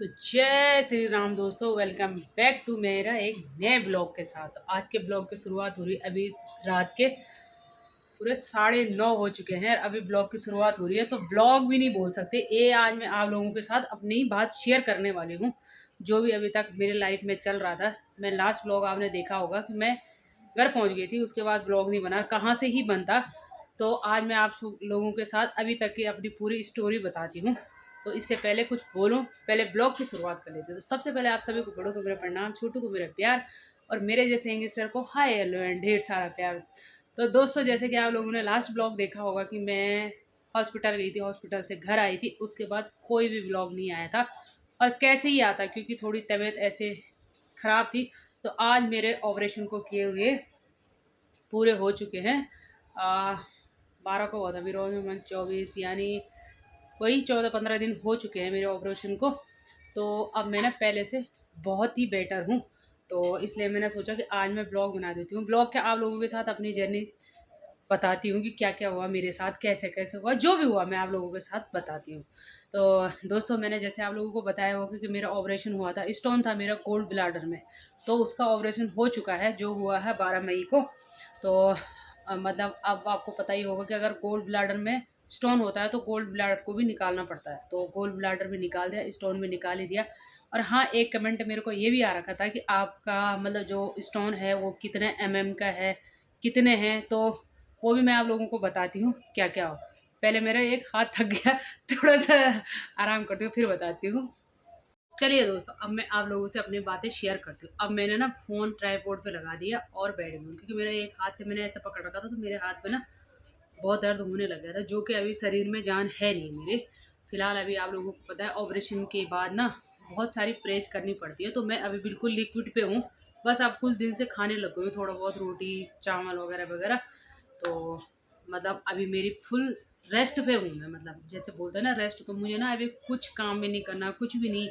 तो जय श्री राम दोस्तों, वेलकम बैक टू मेरा एक नए ब्लॉग के साथ। तो आज के ब्लॉग की शुरुआत हो रही है। अभी रात के पूरे 9:30 हो चुके हैं। अभी ब्लॉग की शुरुआत हो रही है, तो ब्लॉग भी नहीं बोल सकते ये। आज मैं आप लोगों के साथ अपनी बात शेयर करने वाली हूँ, जो भी अभी तक मेरे लाइफ में चल रहा था। मैं लास्ट ब्लॉग आपने देखा होगा कि मैं घर पहुँच गई थी, उसके बाद ब्लॉग नहीं बना, कहाँ से ही बनता। तो आज मैं आप लोगों के साथ अभी तक की अपनी पूरी स्टोरी बताती हूँ। तो इससे पहले कुछ बोलूं, पहले ब्लॉग की शुरुआत कर लेते हैं। तो सबसे पहले आप सभी को, बड़ों को मेरा प्रणाम, छोटू को मेरा प्यार, और मेरे जैसे यंगस्टर को हाय हेलो एंड ढेर सारा प्यार। तो दोस्तों, जैसे कि आप लोगों ने लास्ट ब्लॉग देखा होगा कि मैं हॉस्पिटल गई थी, हॉस्पिटल से घर आई थी, उसके बाद कोई भी ब्लॉग नहीं आया था। और कैसे ही आता, क्योंकि थोड़ी तबीयत ऐसे ख़राब थी। तो आज मेरे ऑपरेशन को किए हुए पूरे हो चुके हैं। 12 को हुआ था, अभी रोज में 24, यानी वही 14-15 दिन हो चुके हैं मेरे ऑपरेशन को। तो अब मैं ना पहले से बहुत ही बेटर हूँ। तो इसलिए मैंने सोचा कि आज मैं ब्लॉग बना देती हूँ। ब्लॉग क्या, आप लोगों के साथ अपनी जर्नी बताती हूँ कि क्या क्या हुआ मेरे साथ, कैसे कैसे हुआ, जो भी हुआ मैं आप लोगों के साथ बताती हूँ। तो दोस्तों, मैंने जैसे आप लोगों को बताया होगा कि मेरा ऑपरेशन हुआ था, स्टोन था मेरा गोल्ड ब्लाडर में। तो उसका ऑपरेशन हो चुका है, जो हुआ है 12 मई को। तो मतलब अब आपको पता ही होगा कि अगर गोल्ड ब्लाडर में स्टोन होता है तो गोल्ड ब्लाडर को भी निकालना पड़ता है। तो गोल्ड ब्लाडर भी निकाल दिया, स्टोन भी निकाल ही दिया। और हाँ, एक कमेंट मेरे को ये भी आ रखा था कि आपका मतलब जो स्टोन है वो कितने का है, कितने हैं। तो वो भी मैं आप लोगों को बताती हूँ क्या क्या हो। पहले मेरा एक हाथ थक गया, थोड़ा सा आराम करती हूँ, फिर बताती हूँ। चलिए दोस्तों, अब मैं आप लोगों से अपनी बातें शेयर करती हूँ। अब मैंने ना फ़ोन ट्राईपोड पे लगा दिया और बैठ गई हूँ, क्योंकि मेरा एक हाथ से मैंने ऐसा पकड़ रखा था, तो मेरे हाथ पे ना बहुत दर्द होने लग गया था, जो कि अभी शरीर में जान है नहीं मेरे। फिलहाल अभी आप लोगों को पता है, ऑपरेशन के बाद ना बहुत सारी परहेज करनी पड़ती है। तो मैं अभी बिल्कुल लिक्विड पे हूँ। बस अब कुछ दिन से खाने लग गई हूँ थोड़ा बहुत, रोटी चावल वगैरह वगैरह। तो मतलब अभी मेरी फुल रेस्ट पे हूँ मैं, मतलब जैसे बोलते हैं ना रेस्ट। तो मुझे ना अभी कुछ काम भी नहीं करना, कुछ भी नहीं।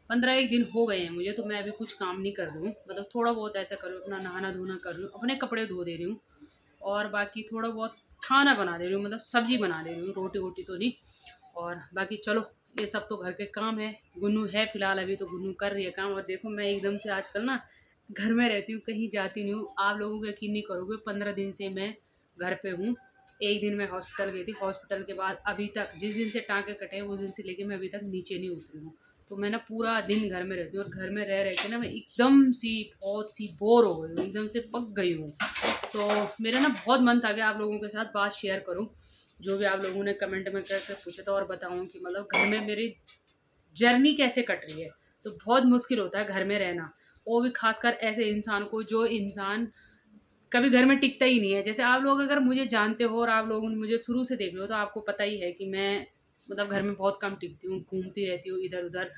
15 एक दिन हो गए हैं मुझे, तो मैं अभी कुछ काम नहीं कर रही हूँ। मतलब थोड़ा बहुत ऐसा कर रही हूँ, अपना नहाना धोना कर रही हूँ, अपने कपड़े धो दे रही हूँ, और बाकी थोड़ा बहुत खाना बना दे रही हूँ, मतलब सब्जी बना दे रही हूँ, रोटी वोटी तो नहीं। और बाकी चलो, ये सब तो घर के काम है। गुन्नू है फिलहाल अभी, तो गुन्नू कर रही है काम। और देखो, मैं एकदम से आजकल ना घर में रहती हूँ, कहीं जाती नहीं हूँ। आप लोगों को यकीन नहीं करोगे, 15 दिन से मैं घर पे हूँ। एक दिन मैं हॉस्पिटल गई थी, हॉस्पिटल के बाद अभी तक, जिस दिन से टाँके कटे हैं उस दिन से लेके मैं अभी तक नीचे नहीं उतरी हूँ। तो मैं ना पूरा दिन घर में रहती हूँ, और घर में रह के ना मैं एकदम सी बहुत सी बोर हो गई हूँ, एकदम से पक गई हूँ। तो मेरा ना बहुत मन था कि आप लोगों के साथ बात शेयर करूं, जो भी आप लोगों ने कमेंट में करके पूछा था, और बताऊं कि मतलब घर में मेरी जर्नी कैसे कट रही है। तो बहुत मुश्किल होता है घर में रहना, वो भी खासकर ऐसे इंसान को, जो इंसान कभी घर में टिकता ही नहीं है। जैसे आप लोग अगर मुझे जानते हो और आप लोगों ने मुझे शुरू से देख लो, तो आपको पता ही है कि मैं मतलब घर में बहुत कम टिकती हूँ, घूमती रहती हूँ इधर उधर,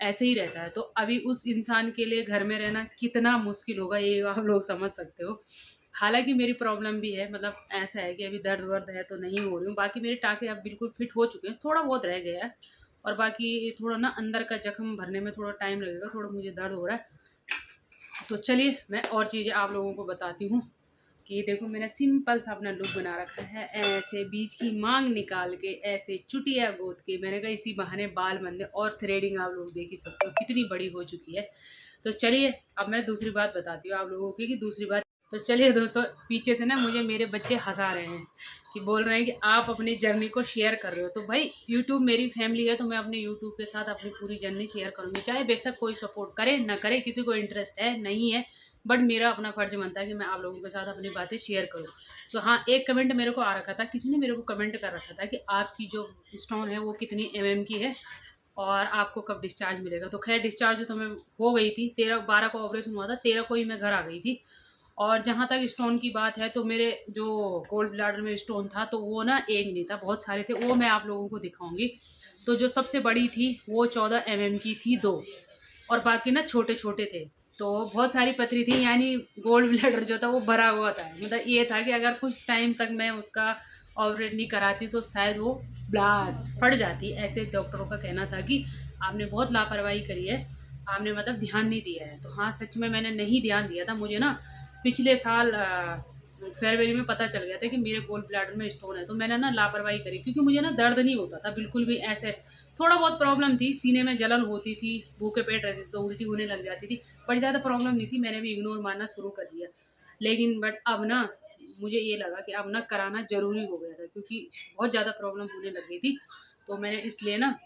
ऐसे ही रहता है। तो अभी उस इंसान के लिए घर में रहना कितना मुश्किल होगा, ये आप लोग समझ सकते हो। हालांकि मेरी प्रॉब्लम भी है, मतलब ऐसा है कि अभी दर्द वर्द है तो नहीं हो रही हूँ। बाकी मेरे टाँके अब बिल्कुल फिट हो चुके हैं, थोड़ा बहुत रह गया है। और बाकी थोड़ा ना अंदर का जख्म भरने में थोड़ा टाइम लगेगा, थोड़ा मुझे दर्द हो रहा है। तो चलिए, मैं और चीज़ें आप लोगों को बताती हूँ। कि देखो, मैंने सिंपल सा अपना लुक बना रखा है, ऐसे बीच की मांग निकाल के, ऐसे चुटिया गोद के। मैंने कहा इसी बहाने बाल बंदे, और थ्रेडिंग आप लोग देख ही सकते हो कितनी बड़ी हो चुकी है। तो चलिए, अब मैं दूसरी बात बताती हूँ आप लोगों की, कि दूसरी बात। तो चलिए दोस्तों, पीछे से ना मुझे मेरे बच्चे हंसा रहे हैं, कि बोल रहे हैं कि आप अपनी जर्नी को शेयर कर रहे हो। तो भाई, यूट्यूब मेरी फैमिली है, तो मैं अपने यूट्यूब के साथ अपनी पूरी जर्नी शेयर करूँगी, चाहे बेशक कोई सपोर्ट करे ना करे, किसी को इंटरेस्ट है नहीं है। बट मेरा अपना फ़र्ज़ बनता है कि मैं आप लोगों के साथ अपनी बातें शेयर करूँ। तो हाँ, एक कमेंट मेरे को आ रखा था, किसी ने मेरे को कमेंट कर रखा था कि आपकी जो स्टोन है वो कितनी की है, और आपको कब डिस्चार्ज मिलेगा। तो खैर, डिस्चार्ज तो मैं हो गई थी, 13-12 को ऑपरेशन हुआ था, 13 को ही मैं घर आ गई थी। और जहाँ तक स्टोन की बात है, तो मेरे जो गोल्ड ब्लैडर में स्टोन था, तो वो ना एक नहीं था, बहुत सारे थे। वो मैं आप लोगों को दिखाऊंगी। तो जो सबसे बड़ी थी वो 14 की थी, 2। और बाकी ना छोटे छोटे थे। तो बहुत सारी पथरी थी, यानी गोल्ड ब्लैडर जो था वो भरा हुआ था। मतलब ये था कि अगर कुछ टाइम तक मैं उसका ऑपरेट नहीं कराती तो शायद वो ब्लास्ट फट जाती। ऐसे डॉक्टरों का कहना था कि आपने बहुत लापरवाही करी है, आपने मतलब ध्यान नहीं दिया है। तो हाँ, सच में मैंने नहीं ध्यान दिया था। मुझे ना पिछले साल फरवरी में पता चल गया था कि मेरे गोल ब्लैडर में स्टोन है। तो मैंने ना लापरवाही करी, क्योंकि मुझे ना दर्द नहीं होता था बिल्कुल भी, ऐसे थोड़ा बहुत प्रॉब्लम थी, सीने में जलन होती थी, भूखे पेट रहती थी तो उल्टी होने लग जाती थी, बट ज़्यादा प्रॉब्लम नहीं थी। मैंने भी इग्नोर मारना शुरू कर दिया। लेकिन बट अब ना मुझे ये लगा कि अब ना कराना ज़रूरी हो गया था, क्योंकि बहुत ज़्यादा प्रॉब्लम होने लग गई थी। तो मैंने इसलिए ना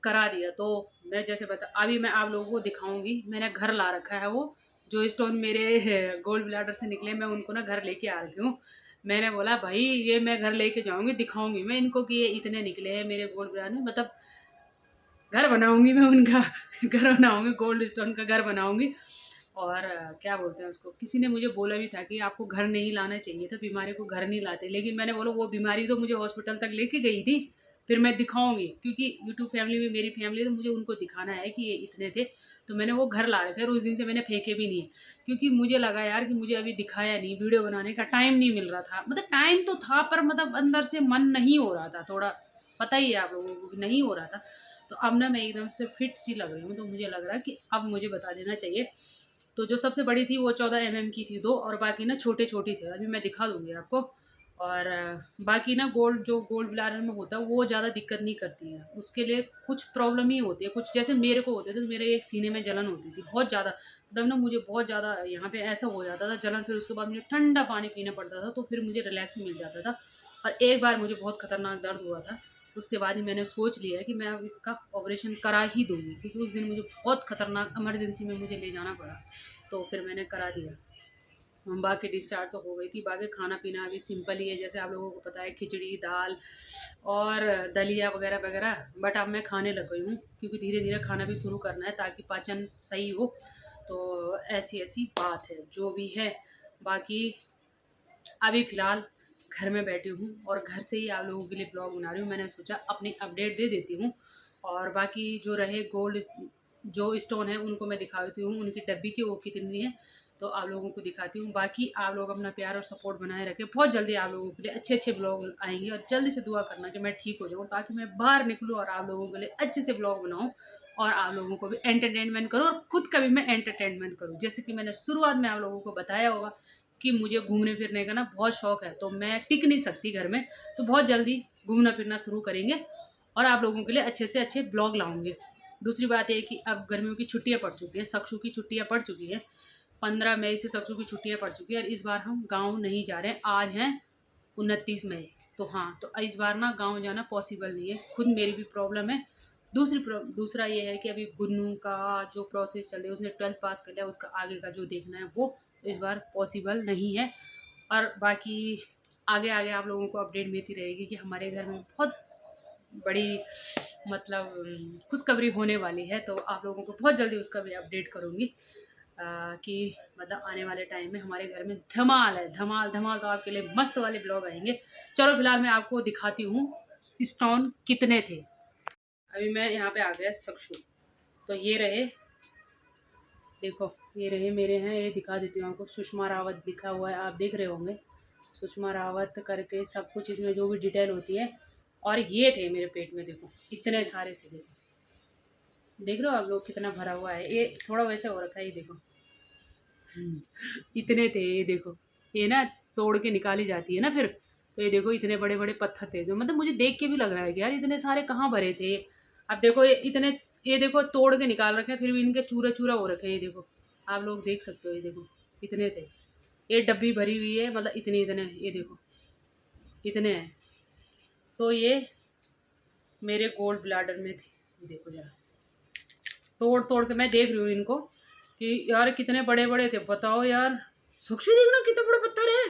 करा दिया। तो मैं जैसे बता, अभी मैं आप लोगों को दिखाऊंगी, मैंने घर ला रखा है वो जो स्टोन मेरे गोल्ड ब्लैडर से निकले, मैं उनको ना घर लेके आ रही हूँ। मैंने बोला भाई ये मैं घर लेके जाऊंगी, दिखाऊंगी मैं इनको कि ये इतने निकले हैं मेरे गोल्ड ब्लैडर में, मतलब घर बनाऊंगी मैं उनका घर बनाऊंगी, गोल्ड स्टोन का घर बनाऊंगी। और क्या बोलते हैं उसको, किसी ने मुझे बोला भी था कि आपको घर नहीं लाना चाहिए था, बीमारी को घर नहीं लाते, लेकिन मैंने बोला वो बीमारी तो मुझे हॉस्पिटल तक लेके गई थी, फिर मैं दिखाऊंगी, क्योंकि यूट्यूब फैमिली में मेरी फैमिली, तो मुझे उनको दिखाना है कि ये इतने थे। तो मैंने वो घर ला रखे, और उस दिन से मैंने फेंके भी नहीं, क्योंकि मुझे लगा यार कि मुझे अभी दिखाया नहीं, वीडियो बनाने का टाइम नहीं मिल रहा था, मतलब टाइम तो था पर मतलब अंदर से मन नहीं हो रहा था, थोड़ा पता ही है आप लोगों को नहीं हो रहा था। तो अब ना मैं एकदम से फिट सी लग रही हूँ, तो मुझे लग रहा है कि अब मुझे बता देना चाहिए। तो जो सबसे बड़ी थी वो 14 mm की थी दो, और बाकी ना छोटे छोटी थे, अभी मैं दिखा दूँगी आपको। और बाकी ना गोल्ड, जो गोल्ड ब्लैडर में होता है वो ज़्यादा दिक्कत नहीं करती है, उसके लिए कुछ प्रॉब्लम ही होती है, कुछ जैसे मेरे को होते थे, तो मेरे एक सीने में जलन होती थी बहुत ज़्यादा, मतलब ना मुझे बहुत ज़्यादा यहाँ पे ऐसा हो जाता था जलन, फिर उसके बाद मुझे ठंडा पानी पीना पड़ता था, तो फिर मुझे रिलैक्स मिल जाता था। और एक बार मुझे बहुत खतरनाक दर्द हुआ था, उसके बाद ही मैंने सोच लिया है कि मैं अब इसका ऑपरेशन करा ही दूँगी, क्योंकि उस दिन मुझे बहुत खतरनाक इमरजेंसी में मुझे ले जाना पड़ा, तो फिर मैंने करा दिया। बाकी डिस्चार्ज तो हो गई थी, बाकी खाना पीना अभी सिंपल ही है, जैसे आप लोगों को पता है, खिचड़ी दाल और दलिया वगैरह वगैरह, बट अब मैं खाने लग गई हूँ, क्योंकि धीरे धीरे खाना भी शुरू करना है ताकि पाचन सही हो। तो ऐसी ऐसी बात है जो भी है। बाकी अभी फ़िलहाल घर में बैठी हूँ, और घर से ही आप लोगों के लिए ब्लॉग बना रही हूँ, मैंने सोचा अपनी अपडेट दे देती हूँ। और बाकी जो रहे गोल्ड जो स्टोन है उनको मैं दिखाती हूँ, उनकी डब्बी की वो कितनी है, तो आप लोगों को दिखाती हूँ। बाकी आप लोग अपना प्यार और सपोर्ट बनाए रखें, बहुत जल्दी आप लोगों के लिए अच्छे अच्छे ब्लॉग आएंगे, और जल्दी से दुआ करना कि मैं ठीक हो जाऊँ, ताकि मैं बाहर निकलूँ और आप लोगों के लिए अच्छे से ब्लॉग बनाऊँ, और आप लोगों को भी एंटरटेनमेंट करूँ, और खुद का भी मैं एंटरटेनमेंट करूँ। जैसे कि मैंने शुरुआत में आप लोगों को बताया होगा कि मुझे घूमने फिरने का ना बहुत शौक़ है, तो मैं टिक नहीं सकती घर में, तो बहुत जल्दी घूमना फिरना शुरू करेंगे, और आप लोगों के लिए अच्छे से अच्छे ब्लॉग लाऊंगे। दूसरी बात ये कि अब गर्मियों की छुट्टियां पड़ चुकी हैं, सकशू की छुट्टियां पड़ चुकी हैं, 15 मई से सकशू की छुट्टियां पड़ चुकी है, और इस बार हम गाँव नहीं जा रहे हैं। आज हैं 29 मई, तो हाँ, तो इस बार ना गाँव जाना पॉसिबल नहीं है, खुद मेरी भी प्रॉब्लम है। दूसरा ये है कि अभी गुन्नू का जो प्रोसेस चल रहा है, उसने 12th पास कर लिया, उसका आगे का जो देखना है वो तो इस बार पॉसिबल नहीं है। और बाकी आगे आगे आप लोगों को अपडेट मिलती रहेगी कि हमारे घर में बहुत बड़ी, मतलब खुशखबरी होने वाली है, तो आप लोगों को बहुत जल्दी उसका भी अपडेट करूँगी। कि मतलब आने वाले टाइम में हमारे घर में धमाल है, धमाल धमाल, तो आपके लिए मस्त वाले ब्लॉग आएंगे। चलो फिलहाल मैं आपको दिखाती हूँ स्टोन कितने थे। अभी मैं यहाँ पे आ गया सकशू, तो ये रहे, देखो ये रहे मेरे हैं, ये दिखा देती हूँ आपको, सुषमा रावत लिखा हुआ है, आप देख रहे होंगे, सुषमा रावत करके सब कुछ इसमें जो भी डिटेल होती है। और ये थे मेरे पेट में, देखो इतने सारे थे, देखो देख रहे हो आप लोग कितना भरा हुआ है, ये थोड़ा वैसे हो रखा है, ये देखो इतने थे, ये देखो, ये ना तोड़ के निकाली जाती है ना फिर, तो ये देखो इतने बड़े बड़े पत्थर थे, जो मतलब मुझे देख के भी लग रहा है कि यार इतने सारे कहाँ भरे थे। अब देखो ये इतने, ये देखो तोड़ के निकाल रखे हैं, फिर भी इनके चूरा चूरा हो रखे हैं, ये देखो आप लोग देख सकते हो, ये देखो इतने थे, ये डब्बी भरी हुई है, मतलब इतने इतने, ये देखो इतने हैं। तो ये मेरे गोल्ड ब्लैडर में थे, ये देखो जरा, तोड़ तोड़ के मैं देख रही हूँ इनको कि यार कितने बड़े बड़े थे, बताओ यार, सुक्षी देखना कितने बड़े पत्थर है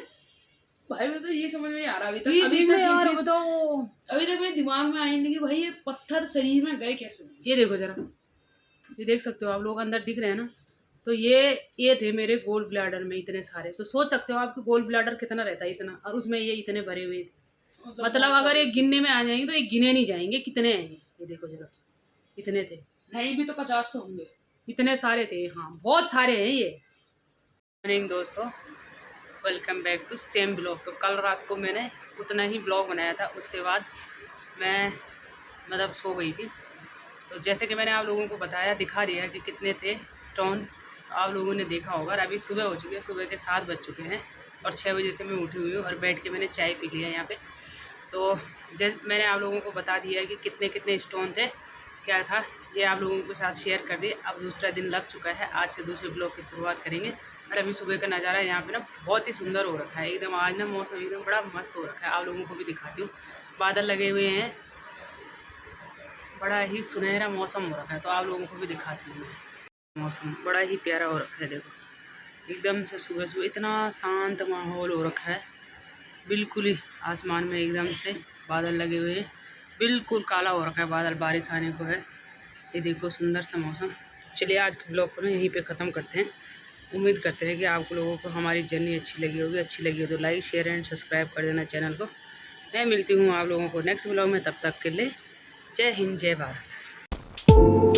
भाई। मैं तो ये समझ में नहीं आ रहा अभी तक यार, बताओ अभी तक मेरे दिमाग में आई नहीं कि भाई ये पत्थर शरीर में गए कैसे। ये देखो जरा, ये देख सकते हो आप लोग, अंदर दिख रहे हैं ना, तो ये थे मेरे गोल्ड ब्लैडर में इतने सारे, तो सोच सकते हो आपके गोल्ड ब्लैडर कितना रहता है इतना, और उसमें ये इतने भरे हुए थे, मतलब अगर ये गिनने में आ जाएंगे तो ये गिने नहीं जाएंगे कितने हैं ये देखो जरा, इतने थे, नहीं भी तो 50 तो होंगे, इतने सारे थे, हाँ बहुत सारे हैं ये। मॉर्निंग दोस्तों, welcome back to same blog. तो कल रात को मैंने उतना ही ब्लॉग बनाया था, उसके बाद मैं मतलब सो गई थी, तो जैसे कि मैंने आप लोगों को बताया, दिखा दिया कि कितने थे स्टोन, तो आप लोगों ने देखा होगा। और अभी सुबह हो चुकी है, सुबह के 7 बज चुके हैं, और 6 बजे से मैं उठी हुई हूँ और बैठ के मैंने चाय पी लिया यहाँ पे। तो जैसे मैंने आप लोगों को बता दिया है कि कितने कितने स्टोन थे, क्या था, ये आप लोगों के साथ शेयर कर दिए। अब दूसरा दिन लग चुका है, आज से दूसरे ब्लॉग की शुरुआत करेंगे। और अभी सुबह का नज़ारा यहाँ पे ना बहुत ही सुंदर हो रखा है एकदम। आज ना मौसम एकदम बड़ा मस्त हो रखा है, आप लोगों को भी दिखाती हूँ। बादल लगे हुए हैं, बड़ा ही सुनहरा मौसम हो रखा है, तो आप लोगों को भी दिखाती हूँ मैं। मौसम बड़ा ही प्यारा हो रखा है, देखो एकदम से सुबह सुबह इतना शांत माहौल हो रखा है। बिल्कुल ही आसमान में एकदम से बादल लगे हुए हैं, बिल्कुल काला हो रखा है बादल, बारिश आने को है। ये देखो सुंदर सा मौसम। चलिए आज के ब्लॉग को ना यहीं पे ख़त्म करते हैं। उम्मीद करते हैं कि आप लोगों को हमारी जर्नी अच्छी लगी होगी। अच्छी लगी हो तो लाइक शेयर एंड सब्सक्राइब कर देना चैनल को। मैं मिलती हूँ आप लोगों को नेक्स्ट ब्लॉग में, तब तक के लिए जय हिंद जय भारत।